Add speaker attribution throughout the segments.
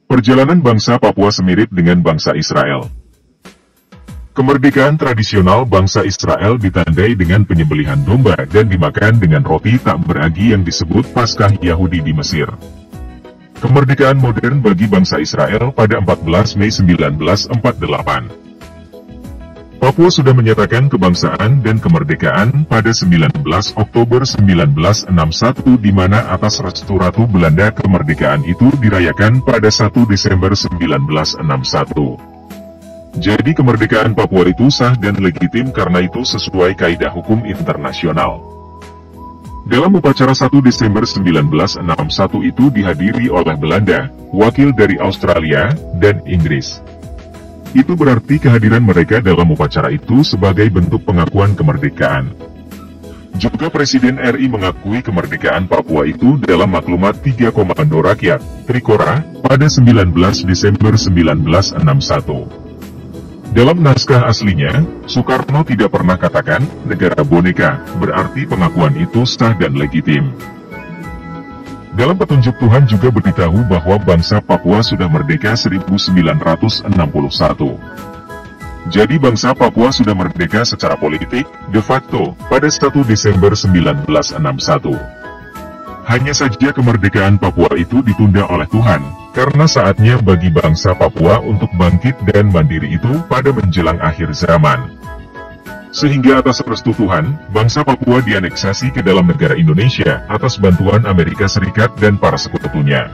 Speaker 1: Perjalanan bangsa Papua semirip dengan bangsa Israel. Kemerdekaan tradisional bangsa Israel ditandai dengan penyembelihan domba dan dimakan dengan roti tak beragi yang disebut Paskah Yahudi di Mesir. Kemerdekaan modern bagi bangsa Israel pada 14 Mei 1948. Papua sudah menyatakan kebangsaan dan kemerdekaan pada 19 Oktober 1961 di mana atas restu Ratu Belanda kemerdekaan itu dirayakan pada 1 Desember 1961. Jadi kemerdekaan Papua itu sah dan legitim karena itu sesuai kaidah hukum internasional. Dalam upacara 1 Desember 1961 itu dihadiri oleh Belanda, wakil dari Australia, dan Inggris. Itu berarti kehadiran mereka dalam upacara itu sebagai bentuk pengakuan kemerdekaan. Juga Presiden RI mengakui kemerdekaan Papua itu dalam maklumat 3 Komando Rakyat, Trikora, pada 19 Desember 1961. Dalam naskah aslinya, Soekarno tidak pernah katakan, negara boneka, berarti pengakuan itu sah dan legitim. Dalam petunjuk Tuhan juga beritahu bahwa bangsa Papua sudah merdeka 1961. Jadi bangsa Papua sudah merdeka secara politik, de facto, pada 1 Desember 1961. Hanya saja kemerdekaan Papua itu ditunda oleh Tuhan, karena saatnya bagi bangsa Papua untuk bangkit dan mandiri itu pada menjelang akhir zaman. Sehingga atas restu Tuhan, bangsa Papua dianeksasi ke dalam negara Indonesia atas bantuan Amerika Serikat dan para sekutunya.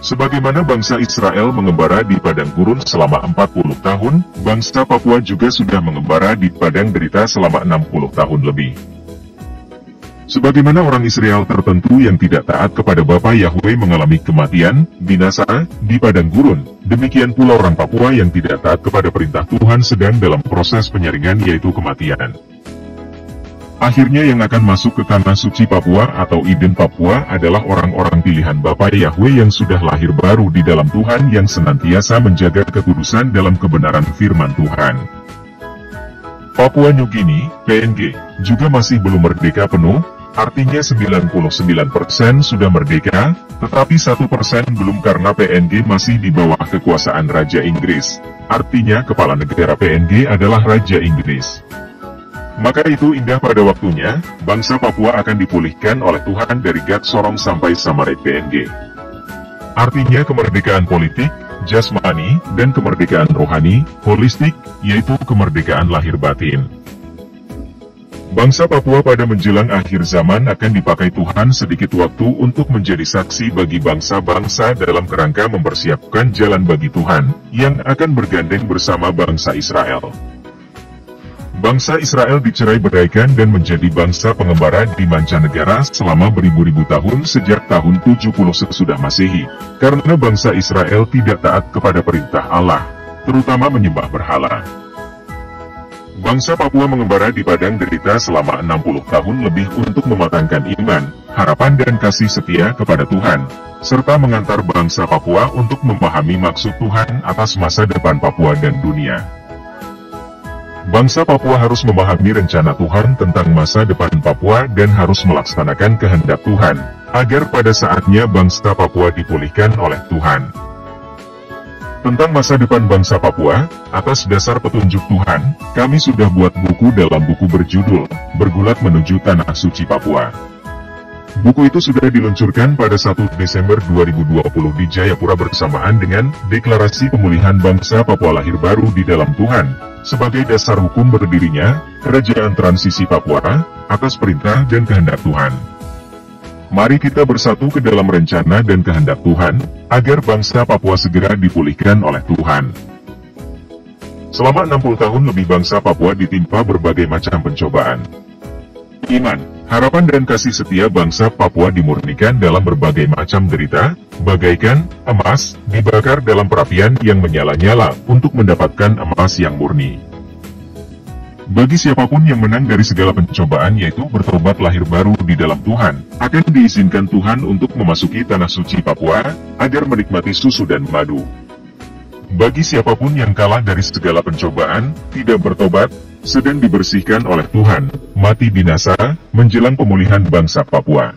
Speaker 1: Sebagaimana bangsa Israel mengembara di padang gurun selama 40 tahun, bangsa Papua juga sudah mengembara di padang derita selama 60 tahun lebih. Sebagaimana orang Israel tertentu yang tidak taat kepada Bapa Yahweh mengalami kematian, binasa, di padang gurun, demikian pula orang Papua yang tidak taat kepada perintah Tuhan sedang dalam proses penyaringan yaitu kematian. Akhirnya yang akan masuk ke tanah suci Papua atau Eden Papua adalah orang-orang pilihan Bapa Yahweh yang sudah lahir baru di dalam Tuhan yang senantiasa menjaga kekudusan dalam kebenaran firman Tuhan. Papua New Guinea, PNG, juga masih belum merdeka penuh, artinya 99% sudah merdeka, tetapi 1% belum karena PNG masih di bawah kekuasaan Raja Inggris. Artinya kepala negara PNG adalah Raja Inggris. Maka itu indah pada waktunya, bangsa Papua akan dipulihkan oleh Tuhan dari Gak Sorong sampai Samaret PNG. Artinya kemerdekaan politik, jasmani, dan kemerdekaan rohani, holistik, yaitu kemerdekaan lahir batin. Bangsa Papua pada menjelang akhir zaman akan dipakai Tuhan sedikit waktu untuk menjadi saksi bagi bangsa-bangsa dalam kerangka mempersiapkan jalan bagi Tuhan, yang akan bergandeng bersama bangsa Israel. Bangsa Israel dicerai-beraikan dan menjadi bangsa pengembara di mancanegara selama beribu-ribu tahun sejak tahun 70 sesudah Masehi, karena bangsa Israel tidak taat kepada perintah Allah, terutama menyembah berhala. Bangsa Papua mengembara di padang derita selama 60 tahun lebih untuk mematangkan iman, harapan dan kasih setia kepada Tuhan, serta mengantar bangsa Papua untuk memahami maksud Tuhan atas masa depan Papua dan dunia. Bangsa Papua harus memahami rencana Tuhan tentang masa depan Papua dan harus melaksanakan kehendak Tuhan, agar pada saatnya bangsa Papua dipulihkan oleh Tuhan. Tentang masa depan bangsa Papua, atas dasar petunjuk Tuhan, kami sudah buat buku dalam buku berjudul, Bergulat Menuju Tanah Suci Papua. Buku itu sudah diluncurkan pada 1 Desember 2020 di Jayapura bersamaan dengan Deklarasi Pemulihan Bangsa Papua Lahir Baru di dalam Tuhan, sebagai dasar hukum berdirinya, Kerajaan Transisi Papua, atas perintah dan kehendak Tuhan. Mari kita bersatu ke dalam rencana dan kehendak Tuhan, agar bangsa Papua segera dipulihkan oleh Tuhan. Selama 60 tahun lebih bangsa Papua ditimpa berbagai macam pencobaan. Iman, harapan dan kasih setia bangsa Papua dimurnikan dalam berbagai macam derita, bagaikan emas, dibakar dalam perapian yang menyala-nyala untuk mendapatkan emas yang murni. Bagi siapapun yang menang dari segala pencobaan yaitu bertobat lahir baru di dalam Tuhan, akan diizinkan Tuhan untuk memasuki tanah suci Papua, agar menikmati susu dan madu. Bagi siapapun yang kalah dari segala pencobaan, tidak bertobat, sedang dibersihkan oleh Tuhan, mati binasa, menjelang pemulihan bangsa Papua.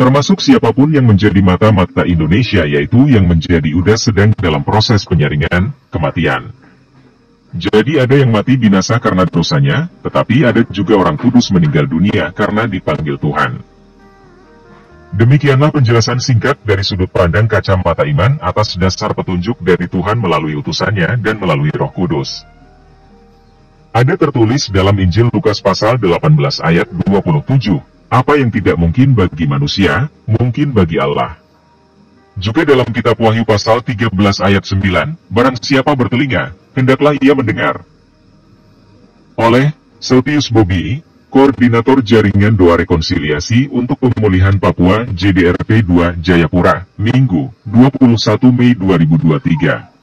Speaker 1: termasuk siapapun yang menjadi mata-mata Indonesia, yaitu yang menjadi UDA sedang dalam proses penyaringan, kematian. Jadi ada yang mati binasa karena dosanya, tetapi ada juga orang kudus meninggal dunia karena dipanggil Tuhan. Demikianlah penjelasan singkat dari sudut pandang kacamata iman atas dasar petunjuk dari Tuhan melalui utusannya dan melalui Roh Kudus. Ada tertulis dalam Injil Lukas pasal 18 ayat 27, apa yang tidak mungkin bagi manusia, mungkin bagi Allah. Juga dalam kitab Wahyu pasal 13 ayat 9, barang siapa bertelinga, hendaklah ia mendengar. Oleh Selpius Bobi, Koordinator Jaringan Doa Rekonsiliasi untuk Pemulihan Papua JDRP 2 Jayapura, Minggu, 21 Mei 2023.